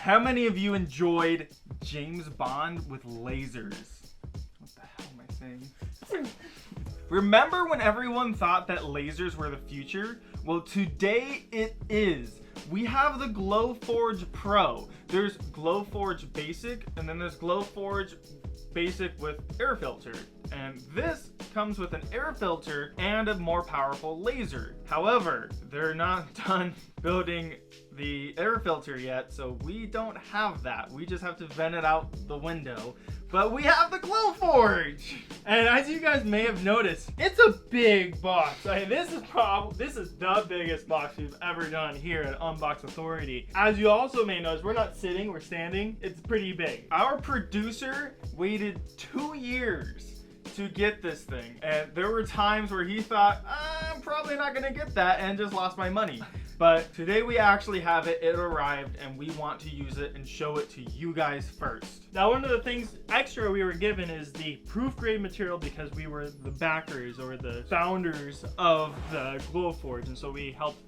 How many of you enjoyed James Bond with lasers? What the hell am I saying? Remember when everyone thought that lasers were the future? Well, today it is. We have the Glowforge Pro. There's Glowforge Basic, and then there's Glowforge Basic with air filter. And this comes with an air filter and a more powerful laser. However, they're not done building the air filter yet, so we don't have that. We just have to vent it out the window. But we have the Glowforge! And as you guys may have noticed, it's a big box. I mean, this is the biggest box we've ever done here at Unbox Authority. As you also may notice, we're not sitting, we're standing. It's pretty big. Our producer waited 2 years to get this thing, and there were times where he thought, I'm probably not gonna get that, and just lost my money. But today we actually have it. It arrived, and we want to use it and show it to you guys first. Now, one of the things extra we were given is the proof grade material, because we were the backers or the founders of the Glowforge, and so we helped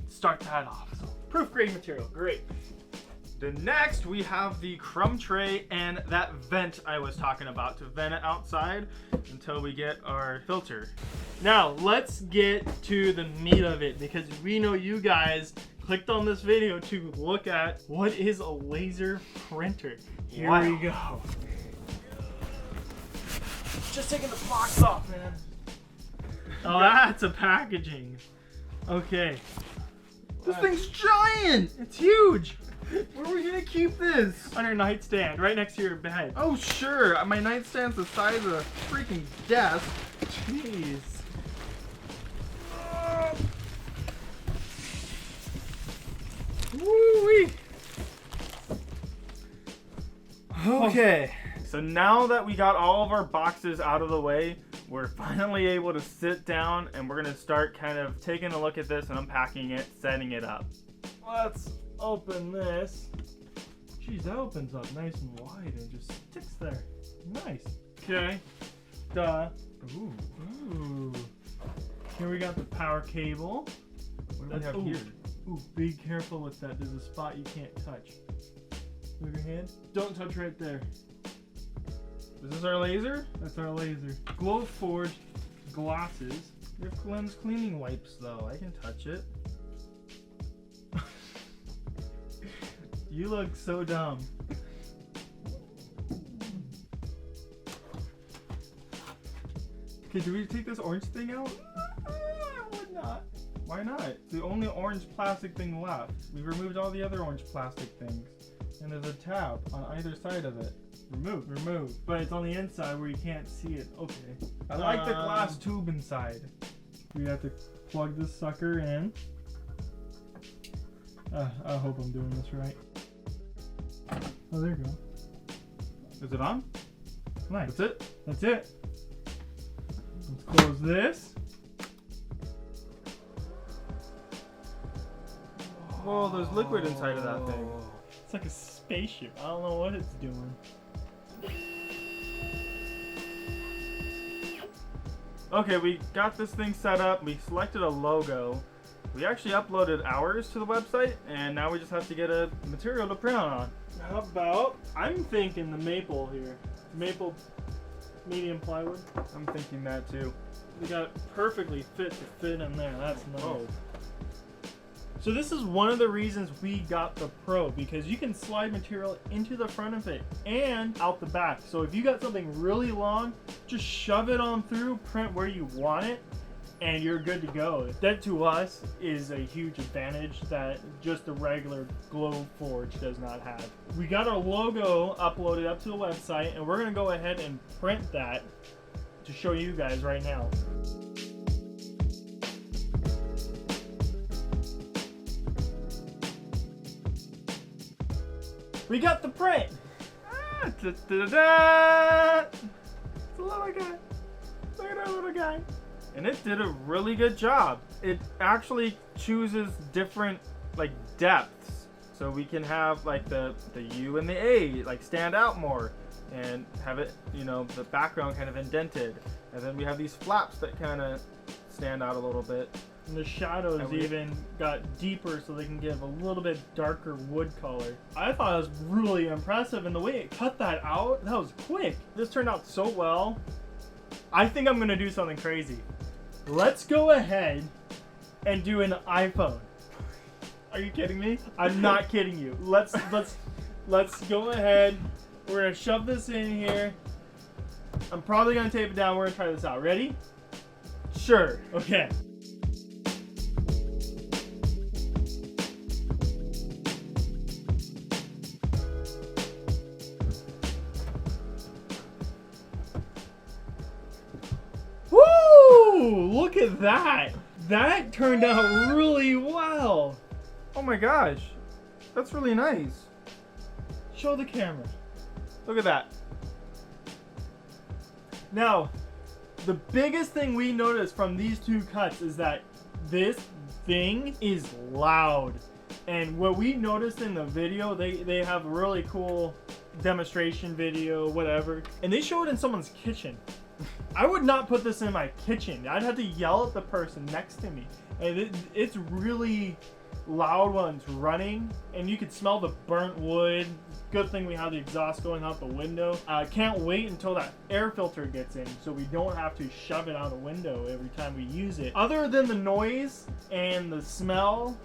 start that off. So proof grade material, great. The next we have the crumb tray and that vent I was talking about to vent it outside until we get our filter. Now let's get to the meat of it, because we know you guys clicked on this video to look at what is a laser printer. Here we go. Just taking the box off, man. Oh, that's a packaging. Okay. This thing's giant! It's huge. Where are we gonna keep this? On your nightstand, right next to your bed. Oh sure, my nightstand's the size of a freaking desk. Jeez. Woo-wee. Okay, so now that we got all of our boxes out of the way, we're finally able to sit down and we're gonna start kind of taking a look at this and unpacking it, setting it up. Let's open this. Jeez, that opens up nice and wide and just sticks there. Nice. Okay. Ooh. Ooh. Here we got the power cable. What do we have here? Ooh, be careful with that. There's a spot you can't touch. Move your hand. Don't touch right there. Is this our laser? That's our laser. Glowforge glasses. We have lens cleaning wipes though. I can touch it. You look so dumb. Okay, do we take this orange thing out? I would not. Why not? It's the only orange plastic thing left. We removed all the other orange plastic things. And there's a tab on either side of it. Remove. But it's on the inside where you can't see it. Okay. I like the glass tube inside. We have to plug this sucker in. I hope I'm doing this right. Oh, there you go. Is it on? Nice. That's it? That's it. Let's close this. Whoa, there's liquid inside of that thing. It's like a spaceship. I don't know what it's doing. Okay, we got this thing set up. We selected a logo. We actually uploaded ours to the website, and now we just have to get a material to print on. How about, I'm thinking the maple here. Maple medium plywood. I'm thinking that too. We got it perfectly fit to fit in there. That's nice. Oh. So this is one of the reasons we got the Pro, because you can slide material into the front of it and out the back. So if you got something really long, just shove it on through, print where you want it, and you're good to go. That to us is a huge advantage that just the regular Glowforge does not have. We got our logo uploaded up to the website, and we're gonna go ahead and print that to show you guys right now. We got the print! Ah, da, da, da, da. It's a little guy. Look at that little guy. And it did a really good job. It actually chooses different like depths. So we can have like the U and the A like stand out more and have it, you know, the background kind of indented. And then we have these flaps that kind of stand out a little bit. And the shadows And we- even got deeper so they can give a little bit darker wood color. I thought it was really impressive, and the way it cut that out, that was quick. This turned out so well. I think I'm gonna do something crazy. Let's go ahead and do an iPhone. Are you kidding me? I'm not kidding you. Let's go ahead. We're gonna shove this in here. I'm probably gonna tape it down. We're gonna try this out. Ready? Sure. Okay. Woo! Look at that. That turned out really well. Oh my gosh, that's really nice. Show the camera. Look at that. Now, the biggest thing we noticed from these two cuts is that this thing is loud. And what we noticed in the video, they have a really cool demonstration video, whatever. And they show it in someone's kitchen. I would not put this in my kitchen. I'd have to yell at the person next to me. And it's really loud when it's running, and you can smell the burnt wood. Good thing we have the exhaust going out the window. Can't wait until that air filter gets in so we don't have to shove it out the window every time we use it. Other than the noise and the smell,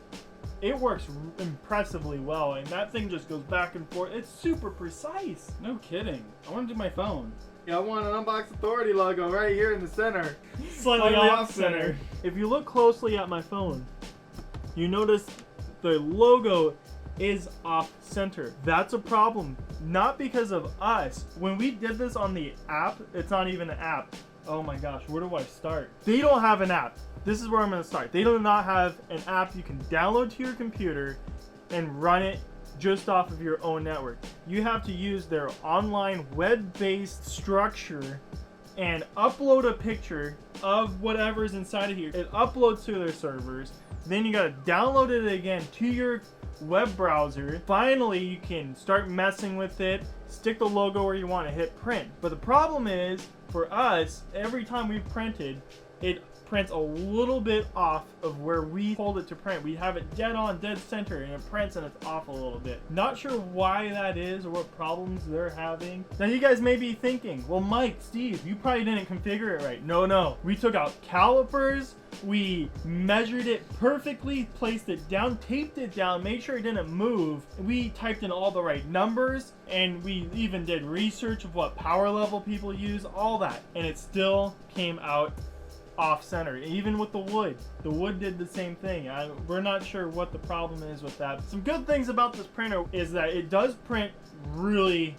it works impressively well, and that thing just goes back and forth. It's super precise. No kidding. I want to do my phone. Yeah, I want an Unbox Authority logo right here in the center. Slightly off center. If you look closely at my phone, you notice the logo is off center. That's a problem, not because of us. When we did this on the app, it's not even an app. Oh my gosh, where do I start? They don't have an app. This is where I'm gonna start. They do not have an app you can download to your computer and run it just off of your own network. You have to use their online web-based structure and upload a picture of whatever's inside of here. It uploads to their servers. Then you gotta download it again to your web browser. Finally, you can start messing with it, stick the logo where you want to, hit print. But the problem is, for us, every time we've printed, it prints a little bit off of where we hold it to print. We have it dead on, dead center, and it prints and it's off a little bit. Not sure why that is or what problems they're having. Now you guys may be thinking, well, Mike, Steve, you probably didn't configure it right. No. We took out calipers, we measured it perfectly, placed it down, taped it down, made sure it didn't move. We typed in all the right numbers, and we even did research of what power level people use, all that, and it still came out off center. Even with the wood did the same thing. We're not sure what the problem is with that. Some good things about this printer is that it does print really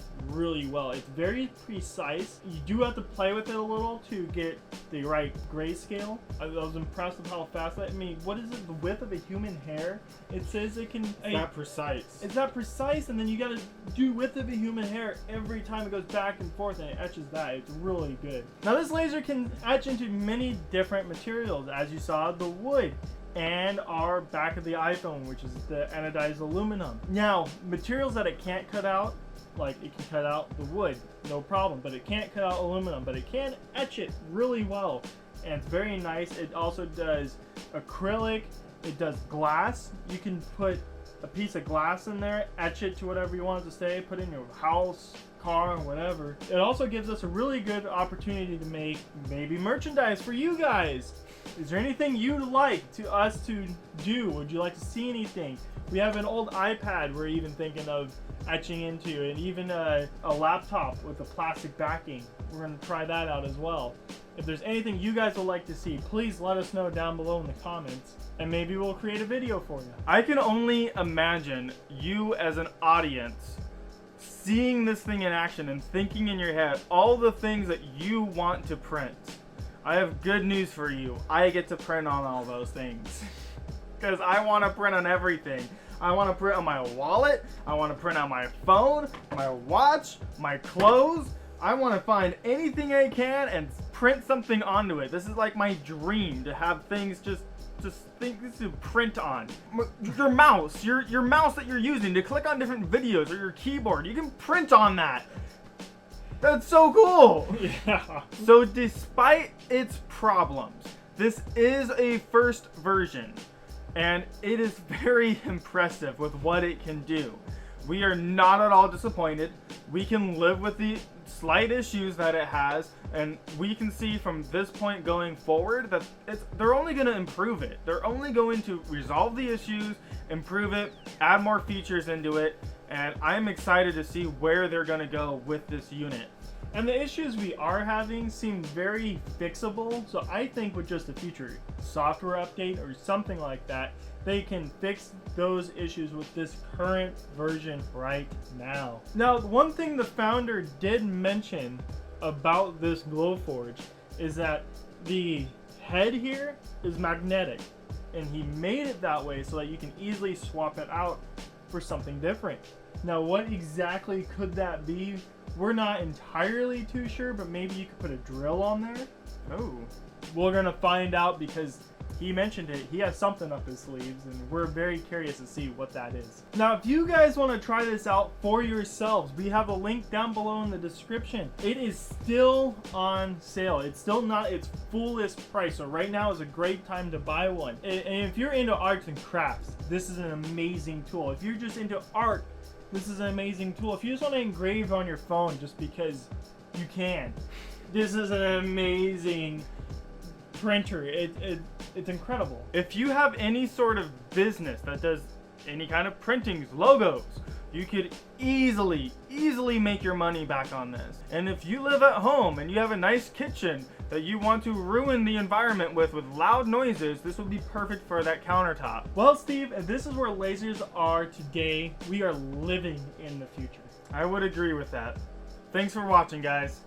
well. It's very precise. You do have to play with it a little to get the right grayscale. I was impressed with how fast that. I mean, what is it? The width of a human hair? It says it can. It's that precise. It's that precise, and then you gotta do width of a human hair every time it goes back and forth, and it etches that. It's really good. Now this laser can etch into many different materials, as you saw, the wood and our back of the iPhone, which is the anodized aluminum. Now, materials that it can't cut out, like it can cut out the wood, no problem, but it can't cut out aluminum, but it can etch it really well, and it's very nice. It also does acrylic, it does glass. You can put a piece of glass in there, etch it to whatever you want it to stay, put it in your house, car, whatever. It also gives us a really good opportunity to make maybe merchandise for you guys. Is there anything you'd like us to do? Would you like to see anything? We have an old iPad we're even thinking of etching into, and even a laptop with a plastic backing. We're going to try that out as well. If there's anything you guys would like to see, please let us know down below in the comments, and maybe we'll create a video for you. I can only imagine you as an audience seeing this thing in action and thinking in your head all the things that you want to print. I have good news for you. I get to print on all those things. Because I want to print on everything. I want to print on my wallet. I want to print on my phone, my watch, my clothes. I want to find anything I can and print something onto it. This is like my dream, to have things just things to print on. Your mouse, your mouse that you're using to click on different videos, or your keyboard, you can print on that. That's so cool. Yeah. So despite its problems, This is a first version, and it is very impressive with what it can do. We are not at all disappointed. We can live with the slight issues that it has, and we can see from this point going forward that they're only going to improve it. They're only going to resolve the issues, improve it, add more features into it, and I'm excited to see where they're going to go with this unit. And the issues we are having seem very fixable, so I think with just a future software update or something like that, they can fix those issues with this current version right now. Now, one thing the founder did mention about this Glowforge is that the head here is magnetic, and he made it that way so that you can easily swap it out for something different. Now, what exactly could that be? We're not entirely too sure, but maybe you could put a drill on there. Oh. We're gonna find out because he mentioned it. He has something up his sleeves, and we're very curious to see what that is. Now, if you guys want to try this out for yourselves, we have a link down below in the description. It is still on sale. It's still not its fullest price, so right now is a great time to buy one. And if you're into arts and crafts, this is an amazing tool. If you're just into art, this is an amazing tool. If you just want to engrave on your phone just because you can, this is an amazing printer. It's incredible. If you have any sort of business that does any kind of printings, logos, you could easily make your money back on this. And if you live at home and you have a nice kitchen that you want to ruin the environment with loud noises, this would be perfect for that countertop. Well, Steve, this is where lasers are today. We are living in the future. I would agree with that. Thanks for watching, guys.